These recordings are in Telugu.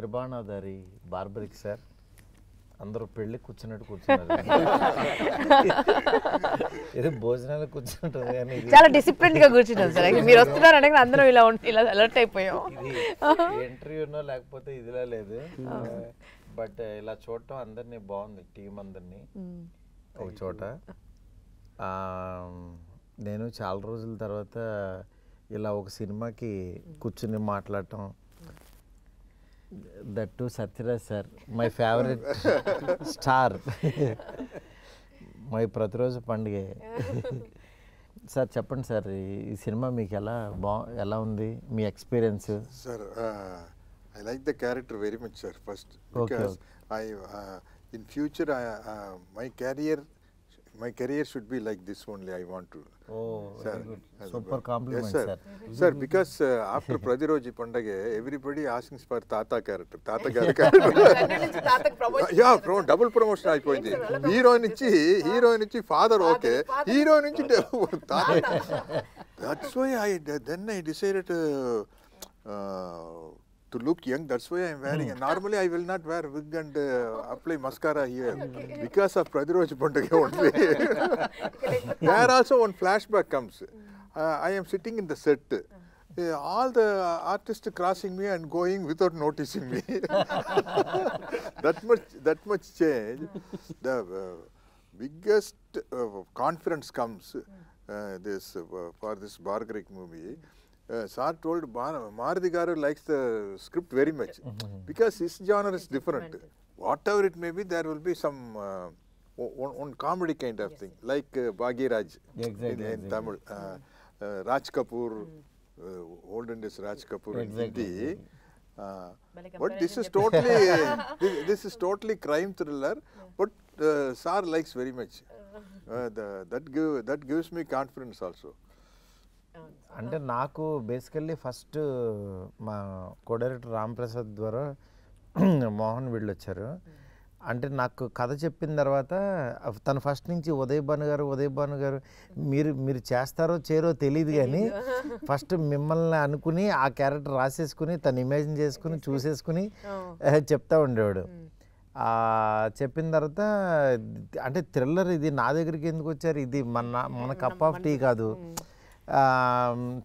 త్రిబాణాధారి బార్బరిక్ సార్ అందరూ పెళ్ళి కూర్చున్నట్టు కూర్చున్నారు. ఏదో భోజనాలు కూర్చుంటుంది కానీ చాలా డిసిప్లిన్ గా కూర్చున్నాం సార్. మీరు వస్తున్నారు అంటే అందరం ఇలా అలర్ట్ అయిపోయాం. ఇంటర్వ్యూనో లేకపోతే ఇదిలా లేదు, బట్ ఇలా చూడటం అందరినీ బాగుంది, టీం అందరినీ ఒక చోట. నేను చాలా రోజుల తర్వాత ఇలా ఒక సినిమాకి కూర్చుని మాట్లాడటం, that to Sathyaraj sir, my favourite star, my ప్రతిరోజు పండుగే. సార్ చెప్పండి సార్, ఈ సినిమా మీకు ఎలా ఉంది, మీ experience? Sir I like the character very much, sir, first, because in future my career should be like this only. I want to. Oh, sir, very good. Super compliment, yes, sir. Sir, because after Pradiroji Pandage, everybody asking for Tata character. Yeah, double promotion అయిపోయింది. Heroine నుంచి father okay, heroine నుంచి Tata. That's why I decided to look young. That's why I'm wearing. Normally I will not wear wig and apply mascara here, because of Pradiroji Pandage only. There also one flashback comes. I am sitting in the set. All the artists crossing me and going without noticing me. that much change. The biggest confidence comes for this Barbarik movie. Sir told Maruti Garu likes the script very much, because his genre is different. Whatever it may be, there will be some one comedy kind of thing, like Bhagiraj in Tamil, Raj Kapoor, olden days Raj Kapoor in Hindi. But this is totally crime thriller, but Sir likes very much. That gives me confidence also. అంటే నాకు బేసికల్లీ ఫస్ట్ మా కో డైరెక్టర్ రామ్ ప్రసాద్ ద్వారా మోహన్ వీళ్ళు వచ్చారు. అంటే నాకు కథ చెప్పిన తర్వాత తను ఫస్ట్ నుంచి ఉదయ్ భాను గారు మీరు చేస్తారో చేయరో తెలియదు, కానీ ఫస్ట్ మిమ్మల్ని అనుకుని ఆ క్యారెక్టర్ రాసేసుకుని తను ఇమాజిన్ చేసుకుని చూసేసుకుని చెప్తా ఉండేవాడు. చెప్పిన తర్వాత అంటే థ్రిల్లర్ ఇది నా దగ్గరికి ఎందుకు వచ్చారు, ఇది మన కప్ ఆఫ్ టీ కాదు.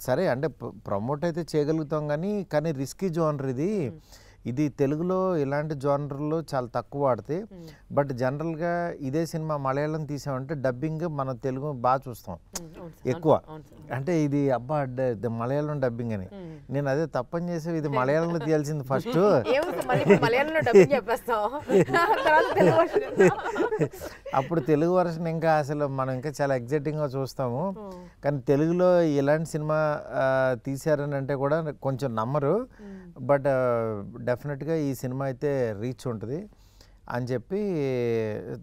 సరే అంటే ప్రమోట్ అయితే చేయగలుగుతాం, కానీ రిస్కీ జోనర్ ఇది తెలుగులో ఇలాంటి జోనర్లో చాలా తక్కువ వాడితే. బట్ జనరల్గా ఇదే సినిమా మలయాళం తీసామంటే డబ్బింగ్ మన తెలుగు బాగా చూస్తాం ఎక్కువ. అంటే ఇది అబ్బా మలయాళం డబ్బింగ్ అని, నేను అదే తప్పని చేసే ఇది మలయాళంలో తీయాల్సింది ఫస్ట్. అప్పుడు తెలుగు వర్షన్ ఇంకా అసలు మనం ఇంకా చాలా ఎగ్జైటింగ్గా చూస్తాము. కానీ తెలుగులో ఇలాంటి సినిమా తీశారని అంటే కూడా కొంచెం నమ్మరు. బట్ డెఫినెట్గా ఈ సినిమా అయితే రీచ్ ఉంటుంది అని చెప్పి,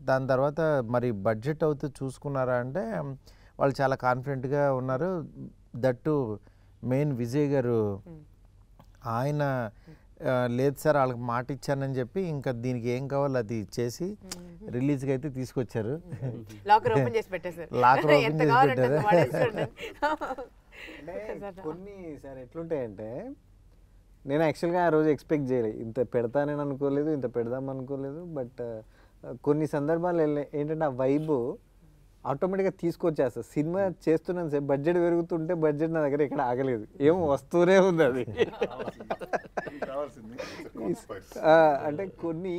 దాని తర్వాత మరి బడ్జెట్ అవుతూ చూసుకున్నారా అంటే వాళ్ళు చాలా కాన్ఫిడెంట్గా ఉన్నారు. దట్టు మెయిన్ విజయ్ గారు ఆయన లేదు సార్ వాళ్ళకి మాట ఇచ్చానని చెప్పి ఇంకా దీనికి ఏం కావాలో అది ఇచ్చేసి రిలీజ్కి అయితే తీసుకొచ్చారు. లాకర్ ఓపెన్ చేసి పెట్టారు. కొన్ని సార్ ఎట్లుంటాయంటే, నేను యాక్చువల్గా ఆ రోజు ఎక్స్పెక్ట్ చేయలేదు, ఇంత పెడతానని అనుకోలేదు, ఇంత పెడదాం అనుకోలేదు. బట్ కొన్ని సందర్భాలు ఏంటంటే ఆ వైబ్ ఆటోమేటిక్గా తీసుకొచ్చేస్తుంది. సినిమా చేస్తున్నాను సార్, బడ్జెట్ పెరుగుతుంటే బడ్జెట్ నా దగ్గర ఇక్కడ ఆగలేదు, ఏమో వస్తూనే ఉంది అది. అంటే కొన్ని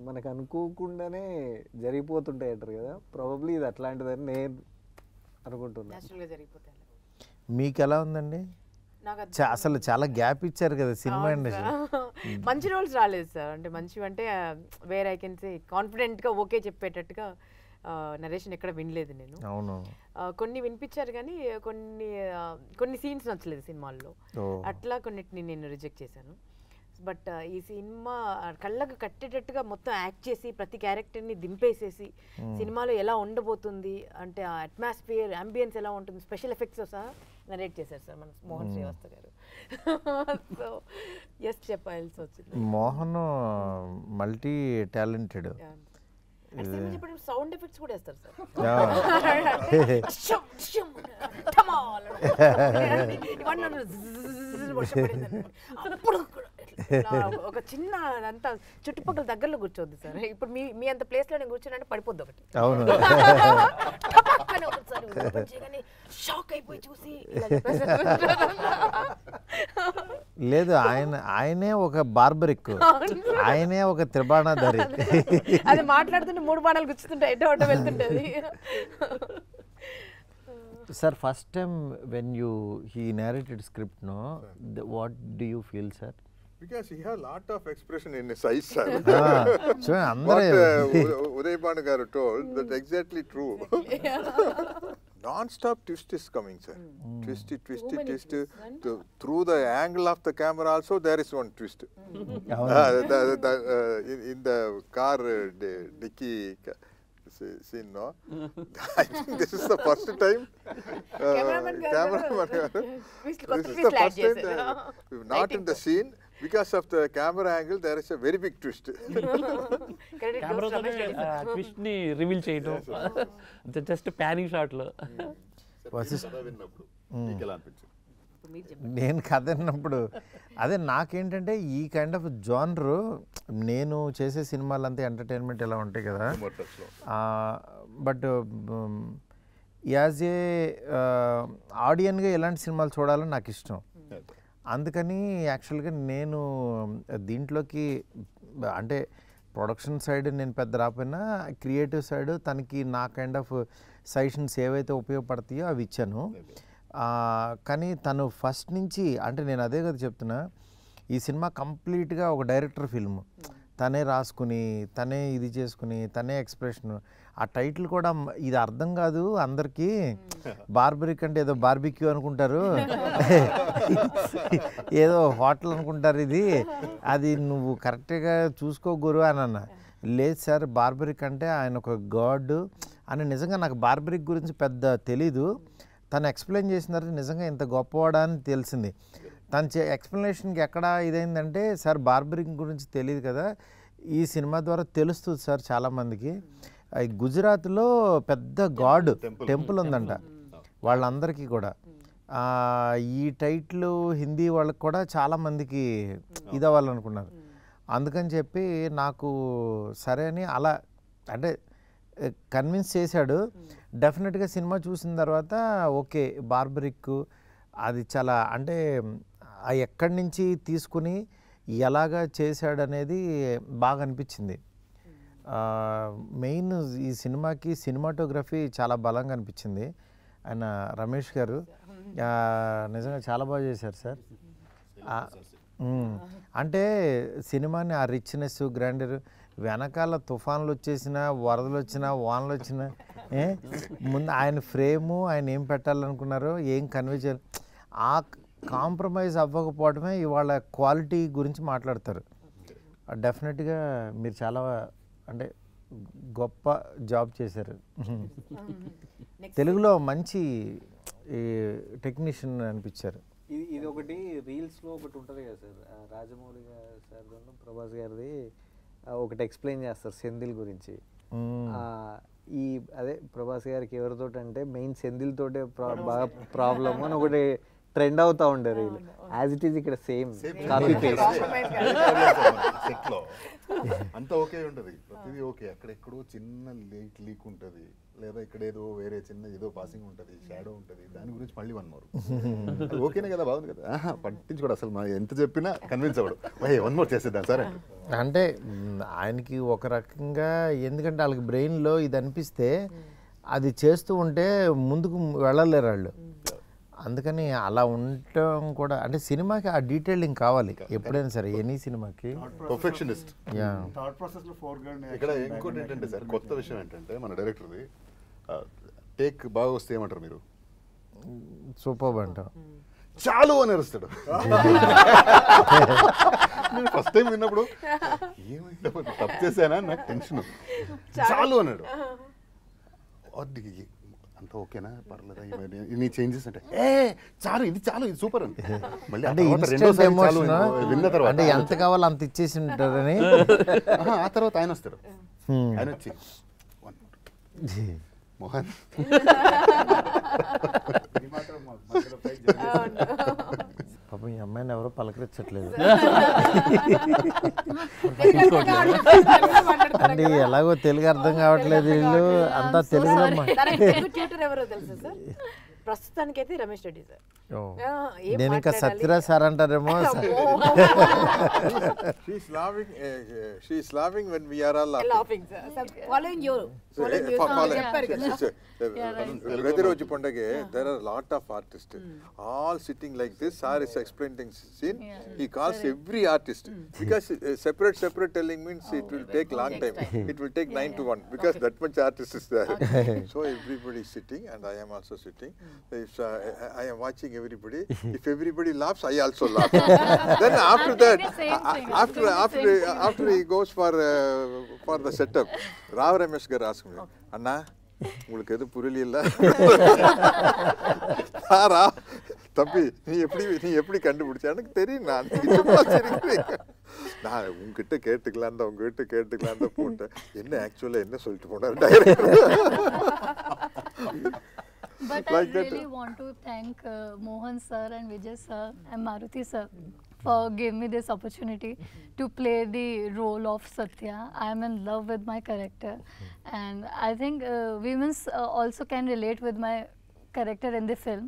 మనకు అనుకోకుండానే జరిగిపోతుంటాయి అంటారు కదా, ప్రాబబ్లీ ఇది అట్లాంటిదని నేను అనుకుంటున్నాను. మీకు ఎలా ఉందండి? అసలు చాలా గ్యాప్ ఇచ్చారు కదా సినిమా ఇండస్ట్రీ. మంచి రోల్స్ రాలేదు సార్, అంటే మంచివి అంటే వేర్ ఐ కెన్ సే కాన్ఫిడెంట్గా ఓకే చెప్పేటట్టుగా నరేషన్ ఎక్కడ వినలేదు నేను. అవును, కొన్ని వినిపించారు కానీ కొన్ని సీన్స్ నచ్చలేదు సినిమాల్లో, అట్లా కొన్నిటిని నేను రిజెక్ట్ చేశాను. బట్ ఈ సినిమా కళ్ళకు కట్టేటట్టుగా మొత్తం యాక్ట్ చేసి ప్రతి క్యారెక్టర్ని దింపేసేసి సినిమాలో ఎలా ఉండబోతుంది అంటే ఆ అట్మాస్ఫియర్ అంబియన్స్ ఎలా ఉంటుంది స్పెషల్ ఎఫెక్ట్స్ సహా నరేట్ చేశారు సార్ మన మోహన్ శ్రీవాస్త గారు. సో ఎస్ చెప్పాల్సి వచ్చింది. Mohan multi talented. Sound effects కూడా వేస్తారు సార్. ఒక చిన్న అంతా చుట్టుపక్కల దగ్గరలో కూర్చోద్దు సార్. ఇప్పుడు మీ అంత ప్లేస్ లో నేను కూర్చున్నాంటే పడిపోద్ది ఒకటి. అవును. షాక్ అయిపోయి చూసి లేదు, ఆయనే ఒక బార్బరిక్, ఆయనే ఒక త్రిబాణాధారి. అది మాట్లాడుతుంటే 3 బాణాలు గుచ్చుతుంటాయి, ఎటో అటో వెళ్తుంటది. Sir, first time when he narrated script, no, what do you feel, sir? Because he had a lot of expression in his eyes, sir. So, What Uday Banu garu told, that's exactly true. Non-stop twist is coming, sir. Twist. Through the angle of the camera also, there is one twist. In the car dicky scene, no? I think this is the first time. Cameraman garu. This is the first time not in the scene. Because of the camera angle, there is a very big twist. కెమెరాతోనే ట్విస్ట్ ని రివీల్ చేయడం, జస్ట్ ప్యానింగ్ షాట్ లో. నేను కథ విన్నప్పుడు అదే నాకేంటంటే ఈ కైండ్ ఆఫ్ జానర్, నేను చేసే సినిమాలంతా ఎంటర్టైన్మెంట్ ఇలా ఉంటాయి కదా, బట్ యాజ్ ఏ ఆడియన్గా ఎలాంటి సినిమాలు చూడాలని నాకు ఇష్టం. అందుకని యాక్చువల్గా నేను దీంట్లోకి అంటే ప్రొడక్షన్ సైడ్ నేను పెద్ద రాకపోయినా క్రియేటివ్ సైడ్ తనకి నా కైండ్ ఆఫ్ సజెషన్స్ ఏవైతే ఉపయోగపడతాయో అవి ఇచ్చాను. కానీ తను ఫస్ట్ నుంచి అంటే నేను అదే కదా చెప్తున్నా, ఈ సినిమా కంప్లీట్గా ఒక డైరెక్టర్ ఫిల్మ్, తనే రాసుకుని తనే ఇది చేసుకుని తనే ఎక్స్ప్రెషన్. ఆ టైటిల్ కూడా ఇది అర్థం కాదు అందరికీ, బార్బరిక్ అంటే ఏదో బార్బిక్యూ అనుకుంటారు, ఏదో హోటల్ అనుకుంటారు, ఇది అది నువ్వు కరెక్ట్గా చూసుకో గురు అని అన్న. లేదు సార్, బార్బరిక్ అంటే ఆయన ఒక గాడ్ అని. నిజంగా నాకు బార్బరిక్ గురించి పెద్ద తెలీదు, తను ఎక్స్ప్లెయిన్ చేసిన తర్వాత నిజంగా ఇంత గొప్పవాడా అని తెలిసింది. తను ఎక్స్ప్లెనేషన్కి ఎక్కడ ఇదైందంటే, సార్ బార్బరిక్ గురించి తెలియదు కదా, ఈ సినిమా ద్వారా తెలుస్తుంది సార్ చాలామందికి. గుజరాత్లో పెద్ద గాడ్ టెంపుల్ ఉందంట వాళ్ళందరికీ కూడా. ఈ టైటిల్ హిందీ వాళ్ళకి కూడా చాలామందికి ఇది అవ్వాలనుకున్నారు. అందుకని చెప్పి నాకు సరే అని అలా అంటే కన్విన్స్ చేశాడు. డెఫినెట్గా సినిమా చూసిన తర్వాత ఓకే, బార్బరిక్ అది చాలా అంటే ఎక్కడి నుంచి తీసుకుని ఎలాగా చేశాడనేది బాగా అనిపించింది. మెయిన్ ఈ సినిమాకి సినిమాటోగ్రఫీ చాలా బలంగా అనిపించింది. ఆయన రమేష్ గారు నిజంగా చాలా బాగా చేశారు సార్. అంటే సినిమాని ఆ రిచ్నెస్ గ్రాండర్, వెనకాల తుఫాన్లు వచ్చేసినా వరదలు వచ్చినా వానలు వచ్చినా ముందు ఆయన ఫ్రేము ఆయన ఏం పెట్టాలనుకున్నారో ఏం కన్వే చేయాలి, ఆ కాంప్రమైజ్ అవ్వకపోవడమే ఇవాళ క్వాలిటీ గురించి మాట్లాడతారు. డెఫినెట్గా మీరు చాలా అంటే గొప్ప జాబ్ చేశారు. తెలుగులో మంచి టెక్నీషియన్ అనిపించారు. ఇది ఒకటి రీల్స్లో ఒకటి ఉంటుంది కదా సార్, రాజమౌళి సార్ ప్రభాస్ గారిది ఒకటి ఎక్స్ప్లెయిన్ చేస్తారు సెంధిల్ గురించి. ఈ అదే ప్రభాస్ గారికి ఎవరితో అంటే మెయిన్ సెంధిల్ తోటే బాగా ప్రాబ్లమ్ అని ఒకటి ట్రెండ్ అవుతా ఉండే రీల్. యాజ్ ఇట్ ఈస్ ఇక్కడ సేమ్ కాపీ పేస్ట్. అంతా ఓకే ఉంటుంది, ప్రతిదీ ఓకే. అక్కడెక్కడో చిన్న లీక్ ఉంటుంది, లేదా ఇక్కడ ఏదో వేరే చిన్న ఏదో పాసింగ్ ఉంటుంది, షాడో ఉంటుంది, దాని గురించి మళ్ళీ 1 more. ఓకేనే కదా, బాగుంది కదా, పట్టించుకోడు అసలు. మా ఎంత చెప్పినా కన్విన్స్ అవ్వడు, 1 more చేసేద్దాం సార్ అంటే ఆయనకి ఒక రకంగా, ఎందుకంటే వాళ్ళకి బ్రెయిన్లో ఇది అనిపిస్తే అది చేస్తూ ఉంటే ముందుకు వెళ్ళలేరు వాళ్ళు. అందుకని అలా ఉండటం కూడా అంటే సినిమాకి ఆ డీటెయిలింగ్ కావాలి ఎప్పుడైనా సరే, ఎనీ సినిమాకి పర్ఫెక్షనిస్ట్. ఇక్కడ ఇంకోటి ఏంటంటే సార్, కొత్త విషయం ఏంటంటే మన డైరెక్టర్ది టేక్ బాగా వస్తే ఏమంటారు మీరు, సూపర్ అంటాం, చాలు అని అరుస్తాడు. నేను ఫస్ట్ టైం విన్నప్పుడు ఏమైంది తప్పు చేశానా నాకు టెన్షన్, చాలు అన్నాడు. అంత ఓకేనా పర్లేదా నీ చేంజెస్ అంటే చాలు ఇది చాలు ఇది సూపర్ అని. మళ్ళీ అంటే ఇన్స్టెంట్ ఎమోషన్ విన్న తర్వాత అంటే ఎంత కావాలో అంత ఇచ్చేసి ఉంటారని. ఆ తర్వాత ఆయన వస్తాడు, ఆయన వచ్చి మోహన్ పాపం పాపం ఈ అమ్మాయిని ఎవరో పలకరించట్లేదు. అంటే ఎలాగో తెలుగు అర్థం కావట్లేదు, వీళ్ళు అంతా తెలుగులో ట్యూటర్ ఎవరో తెలుసా సార్? ప్రస్తుతానికైతే రమేష్ రెడ్డి సార్. నేను ఇంకా సత్యరాజ్ సార్ అంటారేమో. She's laughing when we are all laughing. Following you. ప్రతిరోజు పండగే there are lot of artists all sitting like this. Sir is explaining scene. He calls every artist because separate telling means it will take long time. It will take 9 to 1 because that much artist is there. So everybody is sitting and I am also sitting. If I am watching everybody. If everybody laughs, I also laugh. Then after that, after he goes for the setup, Rao Ramesh gar ask me, Anna, உங்களுக்கு எது புரியல? சாரா தம்பி நீ எப்படி கண்டுபிடிச்ச? எனக்கு தெரியும், நான் சும்மா சிரிக்கிறேன். நான் உங்ககிட்ட கேட்டுக்கலாம் தான் போட்டேன். என்ன ஆக்சுவலா என்ன சொல்லிட்டு போனாரு director. But Like I that. really want to thank Mohan sir and Vijay sir and Maruti sir for giving me this opportunity to play the role of Satya. I am in love with my character, and I think women also can relate with my character in the film.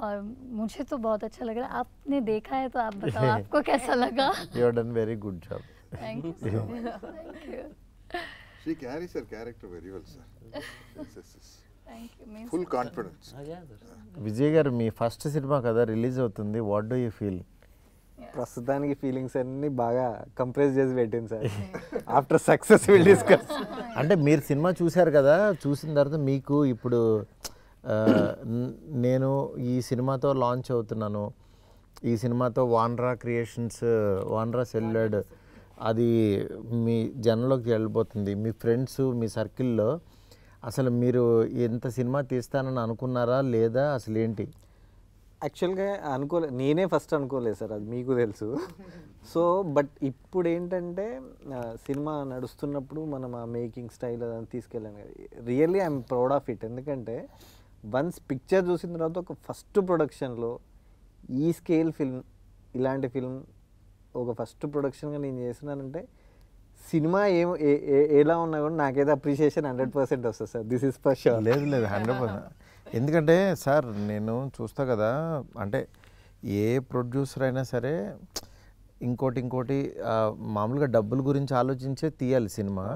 और मुझे तो बहुत अच्छा लग रहा है. आपने देखा है तो आप बताओ आपको कैसा लगा? You have done very good job. Thank you so much. Thank you. She carries her character very well, sir. Yes. Thank you. Means Full confidence. Vijay గారు మీ ఫస్ట్ సినిమా కదా రిలీజ్ అవుతుంది, వాట్ డూ యూ ఫీల్? ప్రస్తుతానికి ఫీలింగ్స్ అన్ని బాగా కంప్రెస్ చేసి పెట్టింది sir. After success will discuss. అంటే మీరు సినిమా చూశారు కదా, చూసిన తర్వాత మీకు ఇప్పుడు నేను ఈ సినిమాతో లాంచ్ అవుతున్నాను, ఈ సినిమాతో వాన్రా క్రియేషన్స్, వాన్రా సెల్యులాయిడ్ అది మీ జనంలోకి వెళ్ళిపోతుంది, మీ ఫ్రెండ్స్ మీ సర్కిల్లో అసలు మీరు ఎంత సినిమా తీస్తానని అనుకున్నారా లేదా అసలు ఏంటి? యాక్చువల్గా నేనే ఫస్ట్ అనుకోలేదు సార్, అది మీకు తెలుసు. సో బట్ ఇప్పుడు ఏంటంటే సినిమా నడుస్తున్నప్పుడు మనం ఆ మేకింగ్ స్టైల్ అదంతా తీసుకెళ్ళాను కదా, really I'm proud of it. ఎందుకంటే వన్స్ పిక్చర్ చూసిన తర్వాత ఒక ఫస్ట్ ప్రొడక్షన్లో ఈ స్కేల్ ఫిల్మ్, ఇలాంటి ఫిల్మ్ ఒక ఫస్ట్ ప్రొడక్షన్గా నేను చేస్తున్నానంటే సినిమా ఎలా ఉన్నా కూడా నాకైతే అప్రిషియేషన్ 100% వస్తుంది sir. This is for sure. లేదు 100%. ఎందుకంటే సార్ నేను చూస్తా కదా, అంటే ఏ ప్రొడ్యూసర్ అయినా సరే ఇంకోటి మామూలుగా డబ్బుల గురించి ఆలోచించే తీయాలి సినిమా.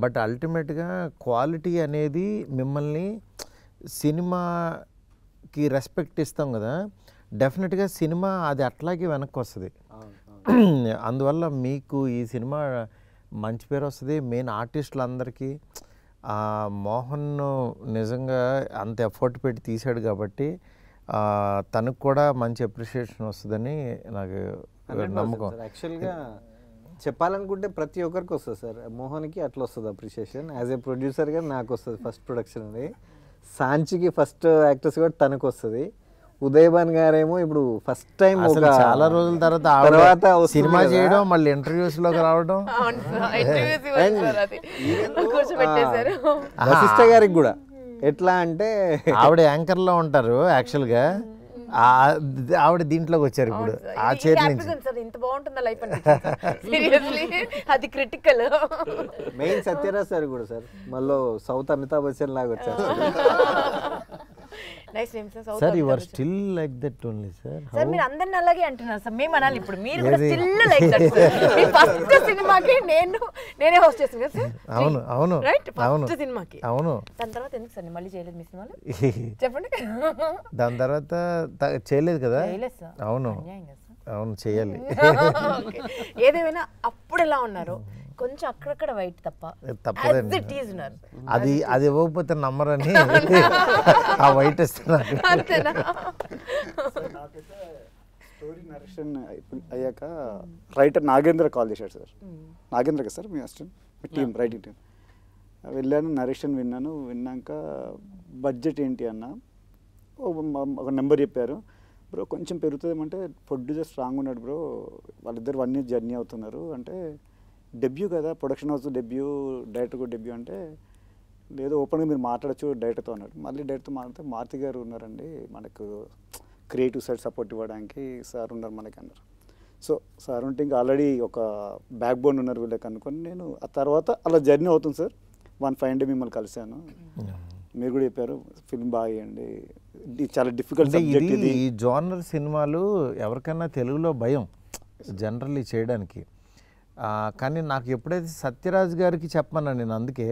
బట్ అల్టిమేట్గా క్వాలిటీ అనేది మిమ్మల్ని సినిమాకి రెస్పెక్ట్ ఇస్తాం కదా, డెఫినెట్గా సినిమా అది అట్లాగే వెనక్కి వస్తుంది. అందువల్ల మీకు ఈ సినిమా మంచి పేరు వస్తుంది. మెయిన్ ఆర్టిస్టులు అందరికీ మోహన్ నిజంగా అంత ఎఫర్ట్ పెట్టి తీశాడు కాబట్టి తనకు కూడా మంచి అప్రిషియేషన్ వస్తుందని నాకు నమ్మకం. యాక్చువల్గా చెప్పాలనుకుంటే ప్రతి ఒక్కరికి వస్తుంది సార్. మోహన్కి అట్లా వస్తుంది అప్రిషియేషన్, యాజ్ ఏ ప్రొడ్యూసర్గా నాకు వస్తుంది ఫస్ట్ ప్రొడక్షన్ అది. సాంచికి ఫస్ట్ యాక్టర్స్ కూడా తనకు వస్తుంది. ఉదయభాన్ గారేమో ఇప్పుడు ఫస్ట్ టైం చాలా రోజుల తర్వాత సినిమా చేయడం, మళ్ళీ ఇంటర్వ్యూస్ లోకి రావడం. వశిష్ఠ గారికి కూడా ఎట్లా అంటే ఆవిడ యాంకర్ లో ఉంటారు యాక్చువల్గా, ఆవిడ దీంట్లోకి వచ్చారు ఇప్పుడు ఆ చేతి నుంచి. ఇంత బాగుంటుందా లైఫ్ సీరియస్లీ అది క్రిటికల్. మెయిన్ సత్యరాజ్ సార్ కూడా సార్ మళ్ళీ సౌత్ అమితాబ్ బచ్చన్ లాగా వచ్చారు. Nice name sir. Sir you are still like that only sir. Sir మీరు అందరిని అలాగే అంటున్నారు సార్, మేము అనాలి ఇప్పుడు మీరు కూడా still like that sir. Me first సినిమాకి నేనే హోస్ట్ చేస్తాను కదా సార్. అవును రైట్, ఫస్ట్ సినిమాకి. అవును. దాని తర్వాత ఎందుకు సార్ మళ్ళీ చేయలేదు మీ సినిమాలో చెప్పండి? దాని తర్వాత చేయలేదు కదా. అవును చేయాలి. ఏదేమైనా అప్పుడు ఎలా ఉన్నారు, కొంచెం అక్కడక్కడ వైట్ తప్పదండి. అది ఇవ్వకపోతే నమ్మరని ఆ వైట్ ఇస్తున్నారు. స్టోరీ నరేషన్ అయ్యాక రైటర్ నాగేంద్ర కాల్ చేశాడు సార్. నాగేంద్ర కదా సార్ మీ అసిస్టెంట్, మీ టీం రైటింగ్ టీం. వెళ్ళాను, నరేషన్ విన్నాక బడ్జెట్ ఏంటి అన్న ఒక నెంబర్ చెప్పారు. బ్రో కొంచెం పెరుగుతుందేమంటే ప్రొడ్యూసర్ స్ట్రాంగ్ ఉన్నాడు బ్రో, వాళ్ళిద్దరు 1 year జర్నీ అవుతున్నారు అంటే, డెబ్యూ కదా ప్రొడక్షన్ హౌస్ డెబ్యూ, డైరెక్టర్ కూడా డెబ్యూ అంటే, లేదు ఓపెన్గా మీరు మాట్లాడచ్చు డైరెక్టర్తో అన్నాడు. మళ్ళీ డైరెక్టర్తో మాట్లాడితే మారుతి గారు ఉన్నారండి, మనకు క్రియేటివ్ సైడ్ సపోర్ట్ ఇవ్వడానికి సార్ ఉన్నారు మనకి అన్నారు. సో సార్ ఉంటే ఇంకా ఆల్రెడీ ఒక బ్యాక్ బోన్ ఉన్నారు వీళ్ళకి అనుకొని నేను ఆ తర్వాత అలా జర్నీ అవుతుంది సార్. 1 డే మిమ్మల్ని కలిశాను, మీరు కూడా చెప్పారు ఫిల్మ్ బాగా చేయండి, ఇది చాలా డిఫికల్ట్ సబ్జెక్ట్ ఇది. ఈ జోనర్ సినిమాలు ఎవరికైనా తెలుగులో భయం జనరల్లీ చేయడానికి. కానీ నాకు ఎప్పుడైతే సత్యరాజ్ గారికి చెప్పమన్నా నేను, అందుకే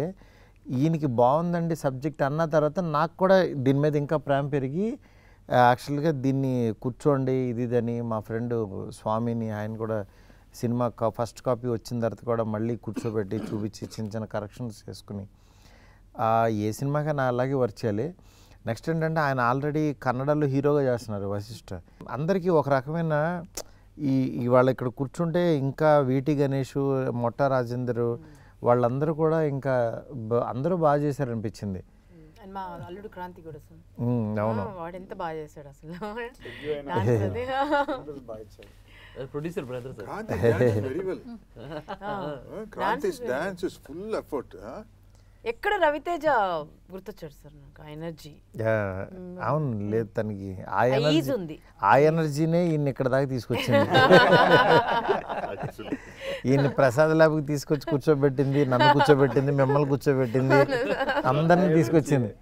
ఈయనకి బాగుందండి సబ్జెక్ట్ అన్న తర్వాత నాకు కూడా దీని మీద ఇంకా ప్రేమ పెరిగి యాక్చువల్గా దీన్ని కూర్చోండి ఇదని మా ఫ్రెండ్ స్వామిని ఆయన కూడా సినిమా ఫస్ట్ కాపీ వచ్చిన తర్వాత కూడా మళ్ళీ కూర్చోబెట్టి చూపించి చిన్న చిన్న కరెక్షన్స్ చేసుకుని ఏ సినిమాకైనా అలాగే వర్క్ చేయాలి. నెక్స్ట్ ఏంటంటే ఆయన ఆల్రెడీ కన్నడలో హీరోగా చేస్తున్నారు వశిష్ఠ. అందరికీ ఒక రకమైన ఇవాళ ఇక్కడ కూర్చుంటే ఇంకా వీటి గణేష్, మొట్ట రాజేందర్ వాళ్ళందరూ కూడా ఇంకా అందరూ బాగా చేశారనిపించింది. మా అల్లుడు క్రాంతి కూడా సార్, అవును వాడు ఎంత బాగా చేశాడు అసలు. Producer brother sir. Kranti danced very well. Kranti's dance is full effort. ఎక్కడ రవితేజ గుర్తొచ్చాడు సార్ నాకు, ఆ ఎనర్జీ. అవును లేదు తనకి ఆ ఈజ్ ఉంది. ఆ ఎనర్జీనే ఈయన ఇక్కడ దాకా తీసుకొచ్చింది. ఈయన ప్రసాద్ ల్యాబ్కి తీసుకొచ్చి కూర్చోబెట్టింది, నన్ను కూర్చోబెట్టింది, మిమ్మల్ని కూర్చోబెట్టింది, అందరినీ తీసుకొచ్చింది.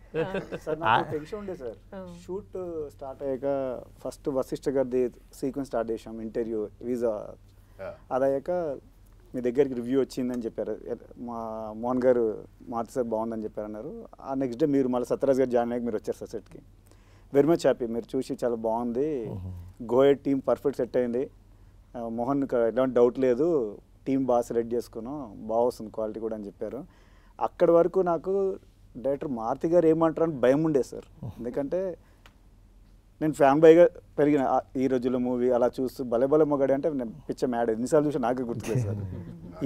సార్ నాకు టెన్షన్ ఉండే సార్, షూట్ స్టార్ట్ అయ్యాక ఫస్ట్ వశిష్ఠ గారిది సీక్వెన్స్ స్టార్ట్ చేసాం, ఇంటర్వ్యూ వీజా. అదయ్యాక మీ దగ్గరికి రివ్యూ వచ్చిందని చెప్పారు, మా మోహన్ గారు మారుతి సార్ బాగుందని చెప్పారు అన్నారు. ఆ నెక్స్ట్ డే మీరు మళ్ళీ సత్యరాజ్ గారు జాయిన్ అయ్యాక మీరు వచ్చారు సార్ సెట్కి. వెరీ మచ్ హ్యాపీ, మీరు చూసి చాలా బాగుంది, గోయట్ టీమ్ పర్ఫెక్ట్ సెట్ అయింది, మోహన్ ఎలాంటి డౌట్ లేదు, టీం బాగా సెలెక్ట్ చేసుకున్నాం, బాగా వస్తుంది క్వాలిటీ కూడా అని చెప్పారు. అక్కడి వరకు నాకు డైరెక్టర్ మారుతి గారు ఏమంటారు అని భయం ఉండేది సార్. ఎందుకంటే నేను ఫ్యాన్ బాయ్గా పెరిగిన ఈ రోజుల్లో మూవీ అలా చూస్తూ భలే భలే మొగాడి అంటే నేను పిచ్చ మ్యాడ్ ఎన్నిసార్లు చూసి నాకే గుర్తులేదు సార్.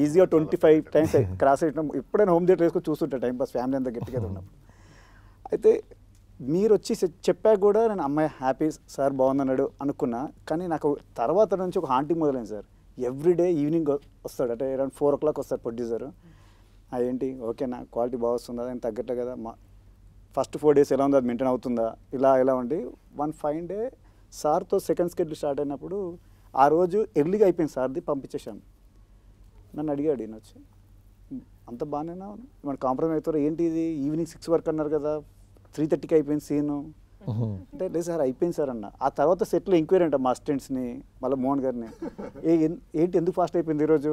ఈజీగా 25 times క్రాస్ అయినా ఇప్పుడైనా హోమ్ థియేటర్ వేసుకొని చూస్తుంటా టైం పాస్ ఫ్యామిలీ అంతా గట్టిగా ఉన్నప్పుడు. అయితే మీరు వచ్చి చెప్పాక కూడా నేను అమ్మాయి హ్యాపీ సార్ బాగుందన్నాడు అనుకున్నా. కానీ నాకు తర్వాత నుంచి ఒక హాంటింగ్ మొదలైంది సార్. ఎవ్రీడే ఈవినింగ్ వస్తాడు, అంటే అరౌండ్ 4 o'clock వస్తాడు ప్రొడ్యూసర్. ఏంటి ఓకేనా, క్వాలిటీ బాగా వస్తుందా, దానికి తగ్గట్లే కదా, ఫస్ట్ 4 days ఎలా ఉందో అది మెయింటైన్ అవుతుందా, ఇలా ఉండి 1 fine day సార్తో సెకండ్ స్కెడ్యూల్ స్టార్ట్ అయినప్పుడు ఆ రోజు ఎర్లీగా అయిపోయింది సార్ది, పంపించేశాను. నన్ను అడిగాడు ఈయన వచ్చి, అంత బాగానేనా మన కాంప్రమైజ్ అవుతారు ఏంటి, ఇది ఈవినింగ్ 6 వరకు అన్నారు కదా, 3:30కి అయిపోయింది సీను అంటే. లేదు సార్ అయిపోయింది సార్ అన్న. ఆ తర్వాత సెట్లో ఎంక్వైరీ అంట మా అసిస్టెంట్స్ని, మళ్ళీ మోహన్ గారిని, ఏంటి ఎందుకు ఫాస్ట్ అయిపోయింది ఈరోజు,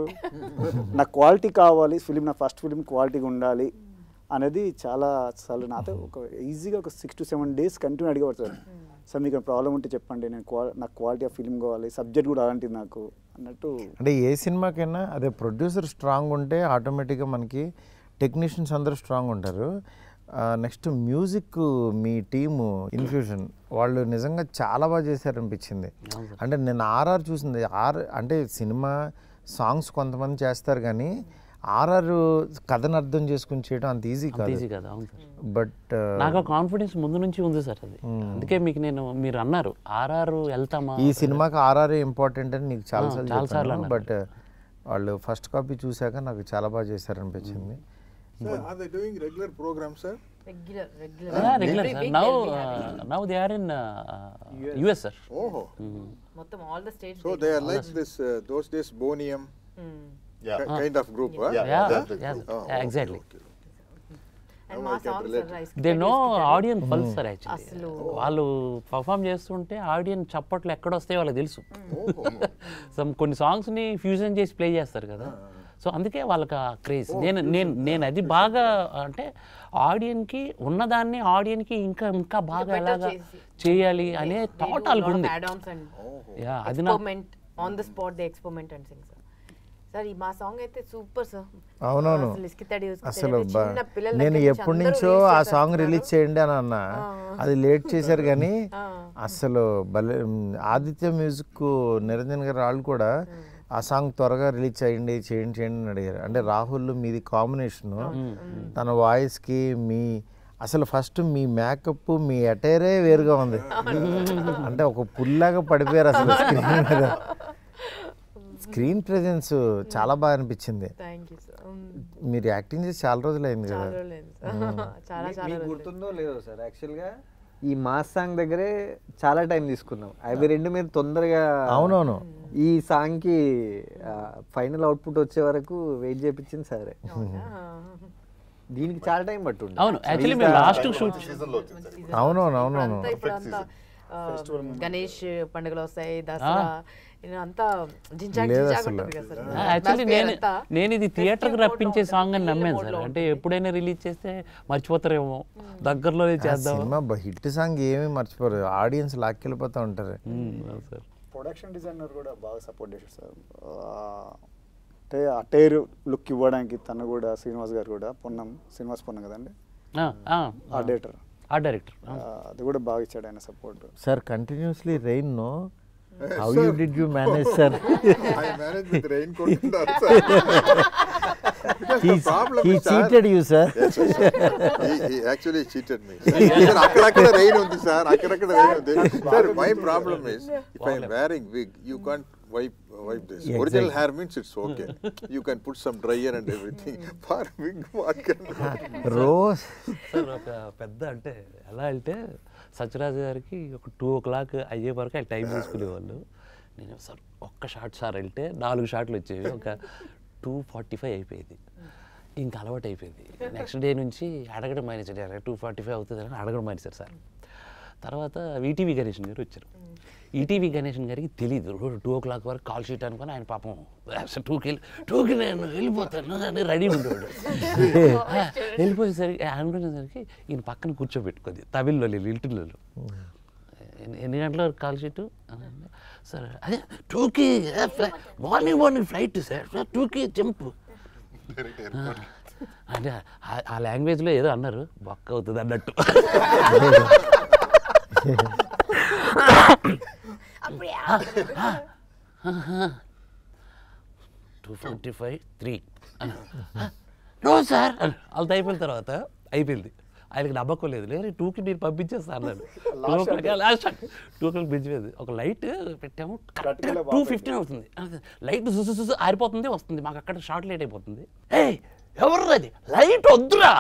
నాకు క్వాలిటీ కావాలి, ఫిలిం నా ఫస్ట్ ఫిలిం క్వాలిటీగా ఉండాలి అనేది చాలా సార్లు నాతో ఒక ఈజీగా ఒక 6 to 7 days కంటిన్యూ అడిగేవాడు సార్. సార్ మీకు ప్రాబ్లం ఉంటే చెప్పండి, నేను నాకు క్వాలిటీ ఆఫ్ ఫిలిం కావాలి, సబ్జెక్ట్ కూడా అలాంటిది నాకు అన్నట్టు. అంటే ఏ సినిమాకైనా అదే ప్రొడ్యూసర్ స్ట్రాంగ్ ఉంటే ఆటోమేటిక్గా మనకి టెక్నీషియన్స్ అందరూ స్ట్రాంగ్ ఉంటారు. నెక్స్ట్ మ్యూజిక్ మీ టీము ఇన్ఫ్యూజన్ వాళ్ళు నిజంగా చాలా బాగా చేశారనిపించింది. అంటే నేను ఆర్ఆర్ చూసింది, అంటే సినిమా సాంగ్స్ కొంతమంది చేస్తారు కానీ ఆర్ఆర్ కథను అర్థం చేసుకుని చేయడం అంత ఈజీ కాదు. బట్ నాకు కాన్ఫిడెన్స్ ముందు నుంచి ఉంది సార్ అది. అందుకే మీకు మీరు అన్నారు ఆర్ఆర్ వెళ్తామా, ఈ సినిమాకి ఆర్ఆర్ ఇంపార్టెంట్ అని నీకు చాలాసార్లు అన్నారు. బట్ వాళ్ళు ఫస్ట్ కాపీ చూశాక నాకు చాలా బాగా చేశారనిపించింది. Sir, are they doing regular programs, sir? Regular. Regular sir. Now they are in US sir. Oh. మొత్తం all the states. So they are like this, those days Bonium kind of group, huh? Yeah, exactly. And మా songs are rice. They know audience pulse sir. Actually వాళ్ళు పర్ఫామ్ చేస్తుంటే ఆడియన్స్ చప్పట్లు ఎక్కడ వస్తాయో వాళ్ళకి తెలుసు. కొన్ని సాంగ్స్ని ఫ్యూజన్ చేసి ప్లే చేస్తారు కదా, సో అందుకే వాళ్ళకి ఆ క్రేజ్. నేను అది బాగా అంటే ఆడియన్కి ఉన్నదాన్ని ఆడియన్కి ఇంకా బాగా ఎలాగా చేయాలి అనే థాట్ వాళ్ళకు ఉంది. అది experiment on the spot, they experiment and Singh sir. Sir ఈ మా సాంగ్ అయితే సూపర్ సార్. అవునవును, అసలు నేను ఎప్పటి నుంచో ఆ సాంగ్ రిలీజ్ చేయండి అని అన్నా, అది లేట్ చేశారు కానీ అసలు భలే. ఆదిత్య మ్యూజిక్ నిరంజన్ గారు వాళ్ళు కూడా ఆ సాంగ్ త్వరగా రిలీజ్ చేయండి అని అడిగారు. అంటే రాహుల్ మీది కాంబినేషను, తన వాయిస్కి మీ అసలు ఫస్ట్ మీ మేకప్ మీ అటైరే వేరుగా ఉంది. అంటే ఒక పుల్లాగా పడిపోయారు అసలు స్క్రీన్ మీద. స్క్రీన్ ప్రెజెన్స్ చాలా బాగా అనిపించింది. మీరు యాక్టింగ్ చేసి చాలా రోజులు అయింది కదా. మీకు గుర్తుందో లేదో సార్, యాక్చువల్గా ఈ మాస్ సాంగ్ దగ్గరే చాలా టైం తీసుకున్నాం. అవి రెండు మీరు తొందరగా అవునవును ఈ సాంగ్కి ఫైనల్ అవుట్పుట్ వచ్చే వరకు వెయిట్ చేయించింది సరే. దీనికి చాలా టైం పట్టుండే. అవును యాక్చువల్లీ మేము లాస్ట్ షూట్ సీజన్లో వచ్చింది సార్ ఇప్పుడు. అవునవును అవునవును అంతా ఇప్పుడు అంతా గణేష్ పండుగలు వస్తాయి, దసరా అంతా జింజాక్ లేదు జింజాక్ అసలు. ఉంటుంది కదా సార్. యాక్చువల్లీ Atmosphere అంతా నేను ఇది థియేటర్కి festival రప్పించే mode సాంగ్ అని ఉంటుంది, నమ్మాను mode సార్. లో అంటే ఉంటుంది. ఎప్పుడైనా రిలీజ్ చేస్తే మర్చిపోతారేమో, దగ్గరలోనే చేద్దాం. సినిమా హిట్ సాంగ్ ఏమీ మర్చిపోరు, ఆడియన్స్ లాక్కెళ్ళిపోతూ ఉంటారు. సార్ ప్రొడక్షన్ డిజైనర్ కూడా బాగా సపోర్ట్ చేశారు సార్. అంటే ఆ టైర్ లుక్ ఇవ్వడానికి తను కూడా శ్రీనివాస్ గారు కూడా శ్రీనివాస్ పొన్నం కదండి ఆ డేటర్, ఆ డైరెక్టర్. అది కూడా బాగా ఇచ్చాడు ఆయన support. Sir continuously rain no, how you did you manage sir? I managed with raincoat and all, sir. Because the problem He is, sir, cheated you, sir. Yes, yes, sir. He actually cheated me. Sir, అక్కడక్కడ rain ఉంది సార్, అక్కడక్కడ rain ఉంది. Sir, my problem is, if I am wearing wig, you can't wipe this. Yeah, Original exactly. hair means it's okay. You can put some dryer and everything. For wig, what can rose sir ఒక పెద్ద అంటే ఎలా అంటే సత్యరాజు గారికి ఒక 2 o'clock అయ్యే వరకు ఆయన టైం తీసుకునేవాళ్ళు. నేను సార్ ఒక్క షాట్ సార్ వెళ్తే 4 షాట్లు వచ్చేవి, ఒక 2:45 అయిపోయేది. ఇంకా అలవాటు అయిపోయింది. నెక్స్ట్ డే నుంచి అడగడం మానేసాడు, 2:45 అవుతుంది అని అడగడం మానేశారు సార్. తర్వాత ఈటీవీ గణేషన్ గారు వచ్చారు. ఈటీవీ గణేషన్ గారికి తెలియదు 2 o'clock వరకు కాల్ షీట్ అనుకుని ఆయన పాపం 2కి నేను వెళ్ళిపోతాను అని రెడీ ఉండేవాడు. వెళ్ళిపోయేసరికి అనుకునేసరికి ఈయన పక్కన కూర్చోబెట్టుకుంది తమిళ్లో లిటిల్లో. ఎన్ని గంటల వరకు కాల్ షీట్ సార్? అదే 2కి మార్నింగ్ ఫ్లైట్ సార్, 2కి జంప్ అంటే ఆ లాంగ్వేజ్లో ఏదో అన్నారు, బొక్క అవుతుంది అన్నట్టు. 2:45 3 నో సార్ వాళ్ళతో అయిపోయిన తర్వాత అయిపోయింది. ఆయనకి నమ్మకం లేదు, లేదు 2కి నేను పంపించేస్తా అన్నాడు. 2 o'clock పెంచిపోయింది. ఒక లైట్ పెట్టాము, కరెక్ట్గా 2:15 అవుతుంది. లైట్ చూసి ఆరిపోతుంది వస్తుంది, మాకు అక్కడ షార్ట్ లేట్ అయిపోతుంది. ఏయ్ ఎవరు అది లైట్ వద్దురా,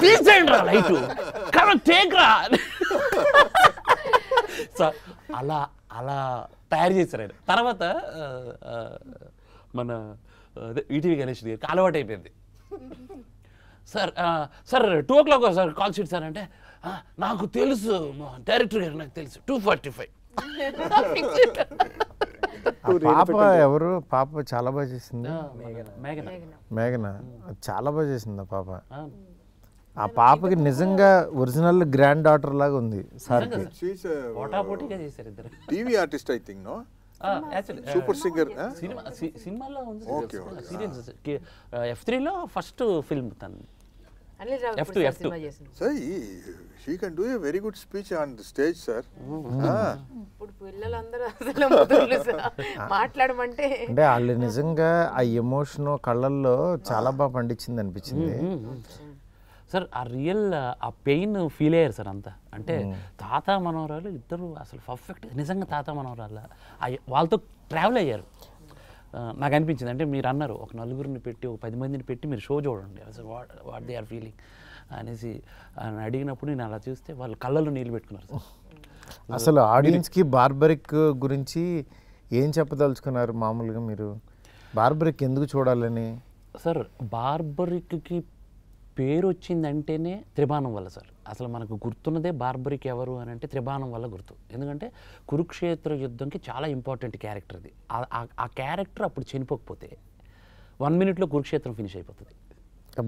తీసేయండి రా లైట్, కరెక్ట్ టేక్రా. సో అలా తయారు చేశారు ఆయన. తర్వాత మన ఈటీవీ గణేష్ గారికి అలవాటు అయిపోయింది. Sir 2 o'clock sir call sheet sir అంటే, నాకు తెలుసు డైరెక్టర్ గారు, నాకు తెలుసు 2:45. పాప ఎవరు? పాప చాలా బాగా చేసింది, మేఘన చాలా బాగా చేసింది. ఆ పాప, ఆ పాపకి నిజంగా ఒరిజినల్ గ్రాండ్ డాటర్ లాగా ఉంది సార్కి. She's a పోటాపోటీగా చేశారు ఇద్దరు. TV artist, I think, no? Super singer. సినిమాలో ఉంది Okay, okay. సీరియల్స్. F3లో ఫస్ట్ ఫిల్మ్ తను. అనిల్ రావు F2. సినిమా చేసింది. Sir, she can do a very good speech on the stage, sir. ఇప్పుడు పిల్లలందరూ అసలు ముదురులు సార్. మాట్లాడమంటే అంటే వాళ్ళు నిజంగా ఆ ఎమోషన్ కళ్ళల్లో చాలా బాగా పండించింది అనిపించింది. సార్ ఆ రియల్ ఆ పెయిన్ ఫీల్ అయ్యారు సార్ అంతా. అంటే తాత మనవరాలు ఇద్దరు అసలు పర్ఫెక్ట్, నిజంగా తాత మనవరాలు వాళ్ళతో ట్రావెల్ అయ్యారు. నాకు అనిపించింది, అంటే మీరు అన్నారు ఒక 4 పెట్టి ఒక 10 మందిని పెట్టి మీరు షో చూడండి అసలు వాట్ దే ఆర్ ఫీలింగ్ అనేసి అడిగినప్పుడు నేను అలా చూస్తే వాళ్ళు కళ్ళలో నీళ్ళు పెట్టుకున్నారు సార్. అసలు ఆడియన్స్కి బార్బరిక్ గురించి ఏం చెప్పదలుచుకున్నారు మామూలుగా మీరు? బార్బరిక్ ఎందుకు చూడాలని? సార్ బార్బరిక్కి పేరు వచ్చిందంటేనే త్రిబాణం వల్ల సార్. అసలు మనకు గుర్తున్నదే బార్బరిక్ ఎవరు అని అంటే త్రిబాణం వల్ల గుర్తు. ఎందుకంటే కురుక్షేత్ర యుద్ధంకి చాలా ఇంపార్టెంట్ క్యారెక్టర్ అది. ఆ క్యారెక్టర్ అప్పుడు చనిపోకపోతే 1 minute కురుక్షేత్రం ఫినిష్ అయిపోతుంది.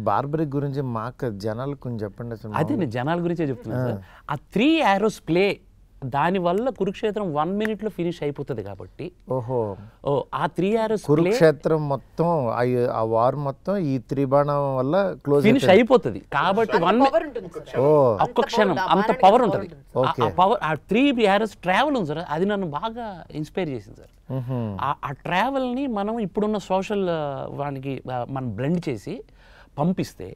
బార్బరిక్ గురించి మాకు జనాలు కొంచెం చెప్పండి అసలు. అదే నేను జనాల గురించే చెప్తున్నాను సార్. ఆ 3 arrows ప్లే దానివల్ల కురుక్షేత్రం 1 minute ఫినిష్ అయిపోతుంది కాబట్టి. ఓహో, ఆ 3 arrows కురుక్షేత్రం మొత్తం ఆ వార్ మొత్తం ఈ త్రిబాణం వల్ల క్లోజ్ ఫినిష్ అయిపోతుంది కాబట్టి 1 పవర్ ఉంటుంది సార్. ఒక్క క్షణం అంత పవర్ ఉంటుంది. Okay. ఆ పవర్ ఆ 3 arrows ట్రావెల్ ఉంది సార్, అది నన్ను బాగా ఇన్స్పైర్ చేసింది సార్. ఆ ట్రావెల్ని మనం ఇప్పుడున్న సోషల్ వానికి మనం బ్లెండ్ చేసి పంపిస్తే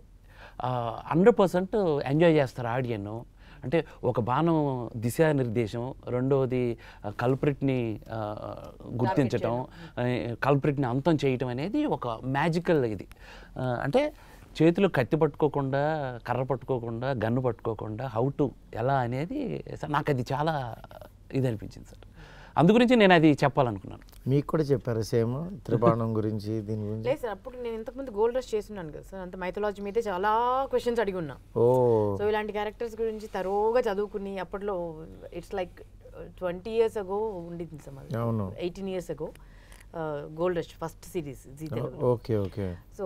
100% ఎంజాయ్ చేస్తారు ఆడియన్. అంటే ఒక బాణం దిశానిర్దేశం, రెండవది కల్ప్రిట్ని గుర్తించటం, కల్ప్రిట్ని అంతం చేయటం అనేది ఒక మ్యాజికల్ ఇది. అంటే చేతిలో కత్తి పట్టుకోకుండా, కర్ర పట్టుకోకుండా, గన్ను పట్టుకోకుండా హౌ టు ఎలా అనేది నాకు అది చాలా ఇది అనిపించింది సార్. అందుగురించి నేను అది చెప్పాలనుకున్నాను. మీకు కూడా చెప్పారు సేమ్ త్రిబాణం గురించి దీని గురించి? లేదు సార్, అప్పుడు నేను ఇంతకుముందు గోల్డ్ రష్ చేస్తున్నాను కదా సార్, అంత మైథాలజీ మీదే చాలా క్వశ్చన్స్ అడిగి ఉన్నా. సో ఇలాంటి క్యారెక్టర్స్ గురించి తరోగా చదువుకుని అప్పట్లో ఇట్స్ లైక్ 20 years ago ఉండింది సార్ మాది, 18 years ago gold rush first series Zee Telugu. Okay okay. So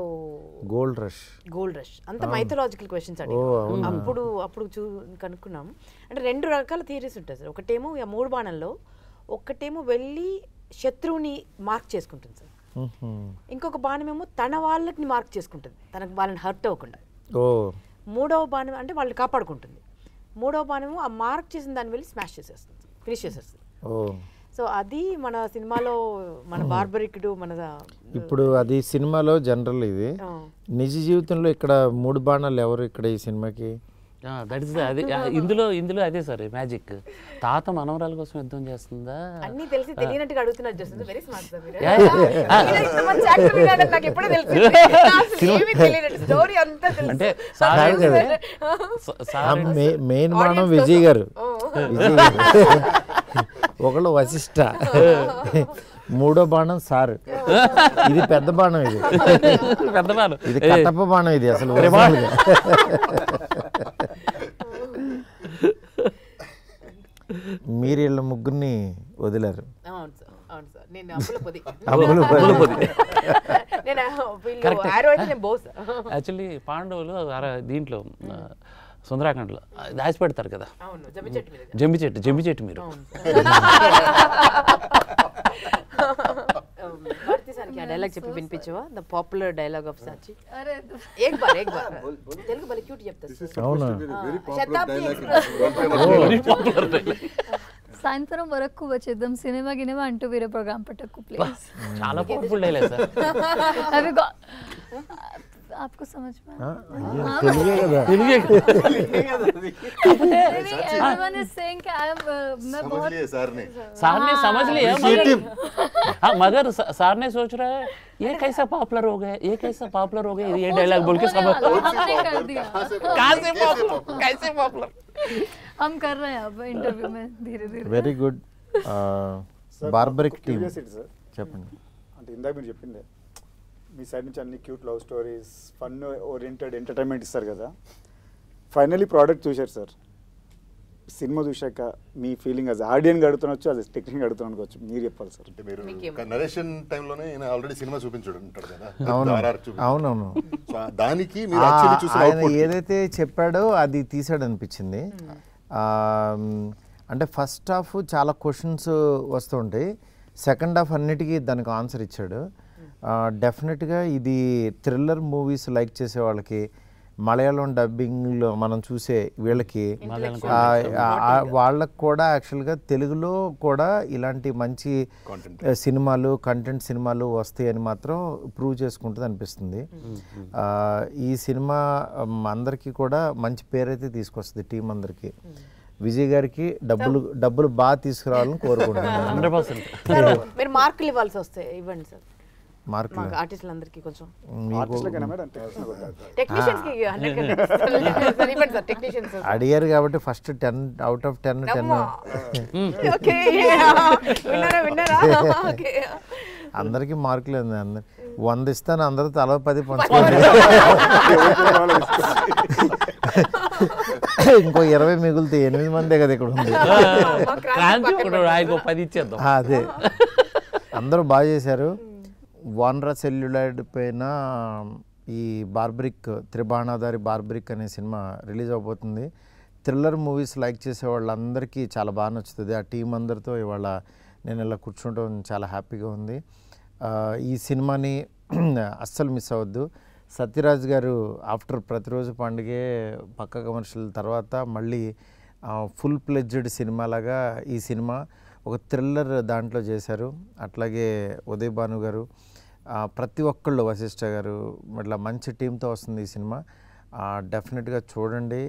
gold rush అంత మైథలాజికల్ క్వశ్చన్స్ అడిగి అప్పుడు కనుక్కున్నాం. అంటే 2 రకాల థియరీస్ ఉంటాయి సార్. ఒకటేమో 3 బాణంలో ఒకటేమో వెళ్ళి శత్రువుని మార్క్ చేసుకుంటుంది సార్, ఇంకొక బాణమేమో తన వాళ్ళని మార్క్ చేసుకుంటుంది, తనకు వాళ్ళని హర్ట్ అవ్వకుండా. మూడవ బాణం అంటే వాళ్ళని కాపాడుకుంటుంది. మూడవ బాణమేమో ఆ మార్క్ చేసిన దాన్ని వెళ్ళి స్మాష్ చేసేస్తుంది, ఫినిష్ చేసేస్తుంది. సో అది మన సినిమాలో మన బార్బరిక్డు మన ఇప్పుడు అది సినిమాలో జనరల్, ఇది నిజ జీవితంలో ఇక్కడ 3 బాణాలు ఎవరు ఇక్కడ ఈ సినిమాకి? దట్ ఇస్ అది ఇందులో అదే సార్ మ్యాజిక్. తాత మనవరాల కోసం యుద్ధం చేస్తుందా అన్ని తెలిసి తెలియనట్టుగా అడుగుతున్నారు. జస్ట్ వెరీ స్మార్ట్ సార్ మీరు. ఇంత మంచి యాక్టర్ వినాలని నాకు ఎప్పుడూ తెలిసింది. ఏమీ తెలియనట్టు స్టోరీ అంతా తెలుసు. అంటే మెయిన్ బాణం విజయ్ గారు, ఒకళ్ళు వశిష్ఠ, మూడో బాణం సార్, ఇది పెద్ద బాణం, ఇది పెద్ద బాణం, ఇది కట్టప్ప బాణం, ఇది అసలు మీరు వీళ్ళ ముగ్గురిని వదిలారు. యాక్చువల్లీ పాండవులు దీంట్లో సుందరాఖండ్లో దాచి పెడతారు కదా జమ్మి చెట్టు మీరు. డైలాగ్ చెప్పి వినిపించవా? ద పాపులర్ డైలాగ్ ఆఫ్ సాచి. ఏక్ బార్ తెలుగు బలి క్యూట్ చెప్తారు. అవునా? సాయంత్రం వరకు వచ్చేద్దాం, సినిమా గినిమా అంటూ వేరే ప్రోగ్రామ్ పెట్టకు ప్లీజ్. చాలా పవర్ఫుల్ డైలాగ్ సార్. అవి आपको समझ में everyone is saying कि मैं बहुत सार ने समझ लिया मगर सार ने सोच रहा है ये कैसा पॉपुलर हो गया, ये कैसा पॉपुलर हो गया, ये डायलॉग बोल के समझ कर दिया। कैसे पॉपुलर हम कर रहे हैं अब इंटरव्यू में धीरे धीरे. Very good. బార్బరిక్ టీమ్ చెప్పండి. అంటే ఇందాక మీరు చెప్పిందే మీ సైడ్ నుంచి అన్ని cute love stories, fun oriented entertainment ఇస్తారు కదా. ఫైనలీ ప్రోడక్ట్ చూశారు సార్, సినిమా చూశాక మీ ఫీలింగ్ అది ఆడియన్స్ అడుగుతున్నచ్చు, అది టెక్నిక్ అడుగుతున్నాను అనుకోవచ్చు, మీరు చెప్పాలి సార్. అంటే మీరు నరేషన్ టైంలోనే ఆల్రెడీ సినిమా చూపించాడు ఉంటాడు కదా. అవునవును. దానికి ఆయన ఏదైతే చెప్పాడో అది తీసాడు అనిపించింది. అంటే ఫస్ట్ హాఫ్ చాలా క్వశ్చన్స్ వస్తూ ఉంటాయి, సెకండ్ హాఫ్ అన్నిటికీ దానికి ఆన్సర్ ఇచ్చాడు. డెఫినెట్గా ఇది థ్రిల్లర్ మూవీస్ లైక్ చేసే వాళ్ళకి, మలయాళం డబ్బింగ్లో మనం చూసే వీళ్ళకి, వాళ్ళకు కూడా యాక్చువల్గా తెలుగులో కూడా ఇలాంటి మంచి సినిమాలు, కంటెంట్ సినిమాలు వస్తాయని మాత్రం ప్రూవ్ చేసుకుంటుంది అనిపిస్తుంది. ఈ సినిమా అందరికీ కూడా మంచి పేరైతే తీసుకొస్తుంది టీం అందరికీ. విజయ్ గారికి డబ్బులు బాగా తీసుకురావాలని కోరుకుంటున్నాను. 100%. మీరు మార్కులు ఇవ్వాల్సి వస్తాయి, ఇవ్వండి సార్ మార్కులు ఆర్టిస్టులందరికీ. కొంచెం అడిగారు కాబట్టి ఫస్ట్ 10 out of 10 అందరికి మార్కులు 100 ఇస్తాను, అందరూ తల 10 పంచుకోండి, ఇంకో 20 మిగులుతే 8 మందే కదా ఇక్కడ ఉంది. అదే అందరూ బాగా చేశారు. వానరా సెల్యులాయిడ్ పైన ఈ బార్బరిక్, త్రిబాణాధారి బార్బరిక్ అనే సినిమా రిలీజ్ అవబోతుంది. థ్రిల్లర్ మూవీస్ లైక్ చేసే వాళ్ళందరికీ చాలా బాగా నచ్చుతుంది. ఆ టీం అందరితో ఇవాళ నేను ఇలా కూర్చుంటాం చాలా హ్యాపీగా ఉంది. ఈ సినిమాని అస్సలు మిస్ అవ్వద్దు. సత్యరాజ్ గారు ఆఫ్టర్ ప్రతిరోజు పండుగే పక్క కమర్షియల్ తర్వాత మళ్ళీ ఫుల్ ప్లెడ్జ్డ్ సినిమాలాగా ఈ సినిమా ఒక థ్రిల్లర్ దాంట్లో చేశారు. అట్లాగే ఉదయ్ భాను గారు, ప్రతి ఒక్కళ్ళు, వశిష్ఠ గారు, ఇట్లా మంచి టీంతో వస్తుంది ఈ సినిమా. డెఫినెట్గా చూడండి.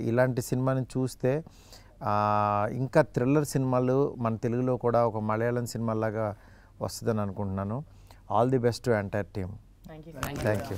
ఇలాంటి సినిమాని చూస్తే ఇంకా థ్రిల్లర్ సినిమాలు మన తెలుగులో కూడా ఒక మలయాళం సినిమాలాగా వస్తుందని అనుకుంటున్నాను. All the best to entire team. Thank you.